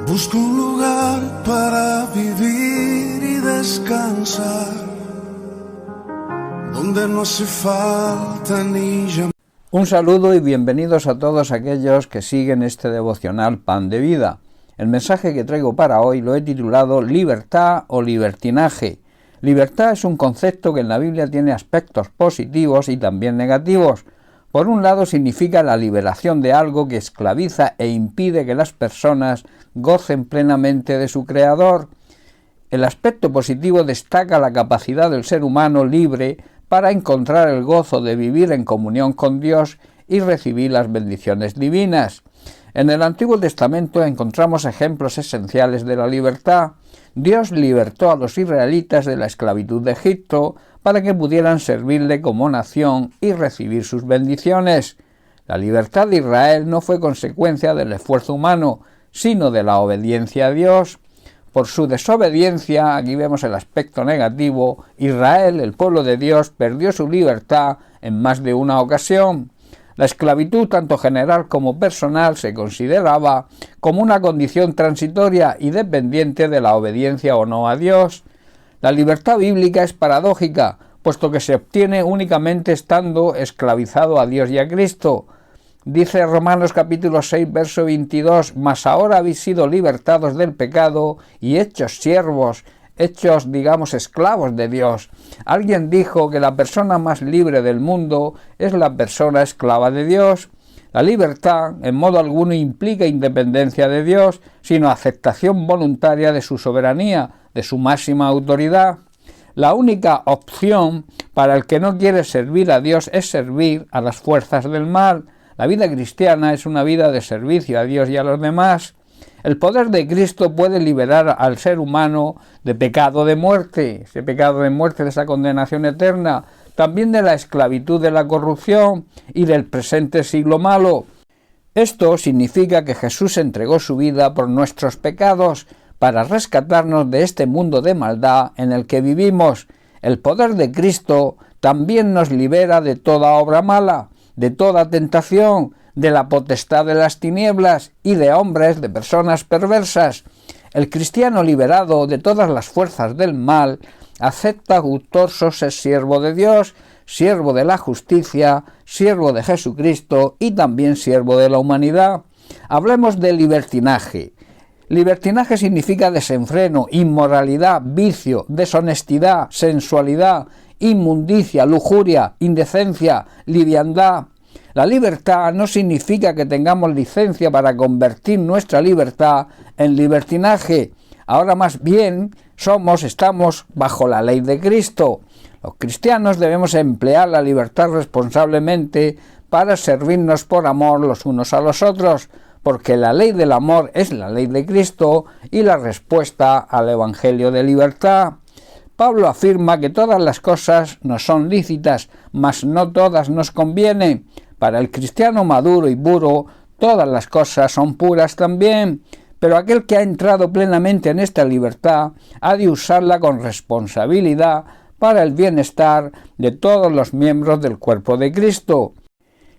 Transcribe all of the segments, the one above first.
Busco un lugar para vivir y descansar, donde no hace falta ni llamar. Un saludo y bienvenidos a todos aquellos que siguen este devocional Pan de Vida. El mensaje que traigo para hoy lo he titulado Libertad o libertinaje. Libertad es un concepto que en la Biblia tiene aspectos positivos y también negativos. Por un lado significa la liberación de algo que esclaviza e impide que las personas gocen plenamente de su Creador. El aspecto positivo destaca la capacidad del ser humano libre para encontrar el gozo de vivir en comunión con Dios y recibir las bendiciones divinas. En el Antiguo Testamento encontramos ejemplos esenciales de la libertad. Dios libertó a los israelitas de la esclavitud de Egipto para que pudieran servirle como nación y recibir sus bendiciones. La libertad de Israel no fue consecuencia del esfuerzo humano, sino de la obediencia a Dios. Por su desobediencia, aquí vemos el aspecto negativo, Israel, el pueblo de Dios, perdió su libertad en más de una ocasión. La esclavitud, tanto general como personal, se consideraba como una condición transitoria y dependiente de la obediencia o no a Dios. La libertad bíblica es paradójica, puesto que se obtiene únicamente estando esclavizado a Dios y a Cristo. Dice Romanos capítulo 6, verso 22, «Mas ahora habéis sido libertados del pecado y hechos siervos», hechos, esclavos de Dios. Alguien dijo que la persona más libre del mundo es la persona esclava de Dios. La libertad en modo alguno implica independencia de Dios, sino aceptación voluntaria de su soberanía, de su máxima autoridad. La única opción para el que no quiere servir a Dios es servir a las fuerzas del mal. La vida cristiana es una vida de servicio a Dios y a los demás. El poder de Cristo puede liberar al ser humano de pecado de muerte, ese pecado de muerte, de esa condenación eterna, también de la esclavitud de la corrupción y del presente siglo malo. Esto significa que Jesús entregó su vida por nuestros pecados para rescatarnos de este mundo de maldad en el que vivimos. El poder de Cristo también nos libera de toda obra mala, de toda tentación, de la potestad de las tinieblas y de hombres, de personas perversas. El cristiano liberado de todas las fuerzas del mal acepta gustoso ser siervo de Dios, siervo de la justicia, siervo de Jesucristo y también siervo de la humanidad. Hablemos de libertinaje. Libertinaje significa desenfreno, inmoralidad, vicio, deshonestidad, sensualidad, inmundicia, lujuria, indecencia, liviandad. La libertad no significa que tengamos licencia para convertir nuestra libertad en libertinaje. Ahora más bien estamos bajo la ley de Cristo. Los cristianos debemos emplear la libertad responsablemente para servirnos por amor los unos a los otros, porque la ley del amor es la ley de Cristo y la respuesta al Evangelio de libertad. Pablo afirma que todas las cosas nos son lícitas, mas no todas nos convienen. Para el cristiano maduro y puro, todas las cosas son puras también, pero aquel que ha entrado plenamente en esta libertad ha de usarla con responsabilidad para el bienestar de todos los miembros del cuerpo de Cristo.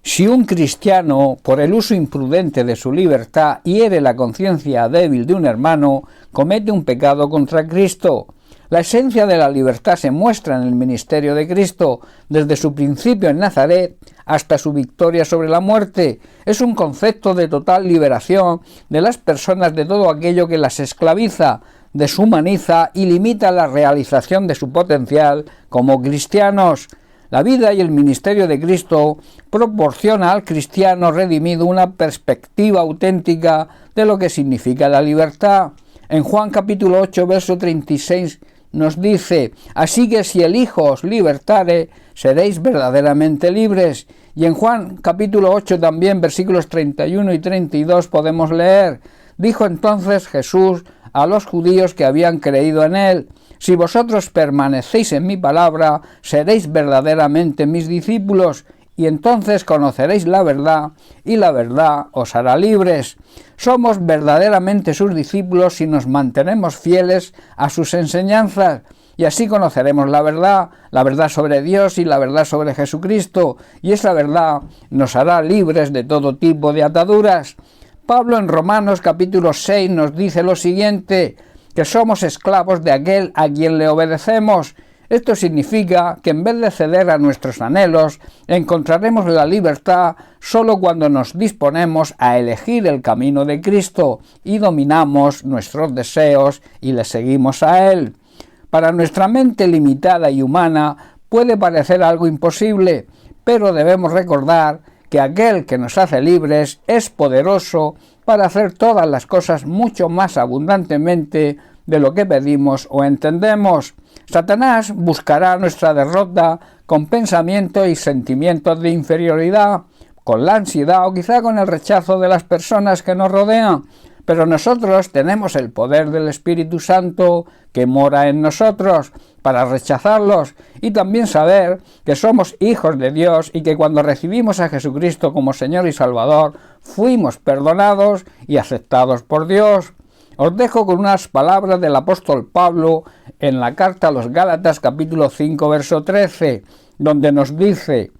Si un cristiano, por el uso imprudente de su libertad, hiere la conciencia débil de un hermano, comete un pecado contra Cristo. La esencia de la libertad se muestra en el ministerio de Cristo, desde su principio en Nazaret hasta su victoria sobre la muerte. Es un concepto de total liberación de las personas de todo aquello que las esclaviza, deshumaniza y limita la realización de su potencial como cristianos. La vida y el ministerio de Cristo proporciona al cristiano redimido una perspectiva auténtica de lo que significa la libertad. En Juan capítulo 8, verso 36 nos dice: «Así que si el Hijo os libertare, seréis verdaderamente libres». Y en Juan capítulo 8 también, versículos 31 y 32 podemos leer: «Dijo entonces Jesús a los judíos que habían creído en él: Si vosotros permanecéis en mi palabra, seréis verdaderamente mis discípulos, y entonces conoceréis la verdad, y la verdad os hará libres». Somos verdaderamente sus discípulos si nos mantenemos fieles a sus enseñanzas, y así conoceremos la verdad sobre Dios y la verdad sobre Jesucristo, y esa verdad nos hará libres de todo tipo de ataduras. Pablo en Romanos capítulo 6 nos dice lo siguiente, que somos esclavos de aquel a quien le obedecemos. Esto significa que en vez de ceder a nuestros anhelos, encontraremos la libertad solo cuando nos disponemos a elegir el camino de Cristo y dominamos nuestros deseos y le seguimos a Él. Para nuestra mente limitada y humana puede parecer algo imposible, pero debemos recordar que aquel que nos hace libres es poderoso para hacer todas las cosas mucho más abundantemente de lo que pedimos o entendemos. Satanás buscará nuestra derrota con pensamientos y sentimientos de inferioridad, con la ansiedad o quizá con el rechazo de las personas que nos rodean, pero nosotros tenemos el poder del Espíritu Santo que mora en nosotros para rechazarlos y también saber que somos hijos de Dios y que cuando recibimos a Jesucristo como Señor y Salvador fuimos perdonados y aceptados por Dios. Os dejo con unas palabras del apóstol Pablo en la carta a los Gálatas capítulo 5 verso 13, donde nos dice: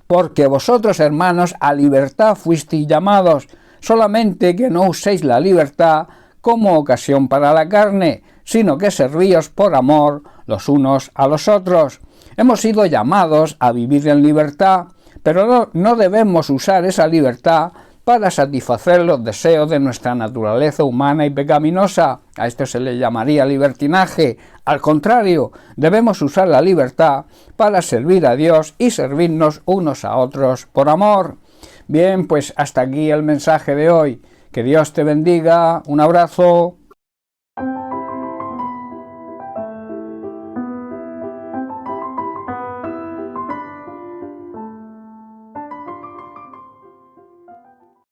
porque vosotros, hermanos, a libertad fuisteis llamados, solamente que no uséis la libertad como ocasión para la carne, sino que servíos por amor los unos a los otros. Hemos sido llamados a vivir en libertad, pero no debemos usar esa libertad para satisfacer los deseos de nuestra naturaleza humana y pecaminosa. A esto se le llamaría libertinaje. Al contrario, debemos usar la libertad para servir a Dios y servirnos unos a otros por amor. Bien, pues hasta aquí el mensaje de hoy. Que Dios te bendiga. Un abrazo.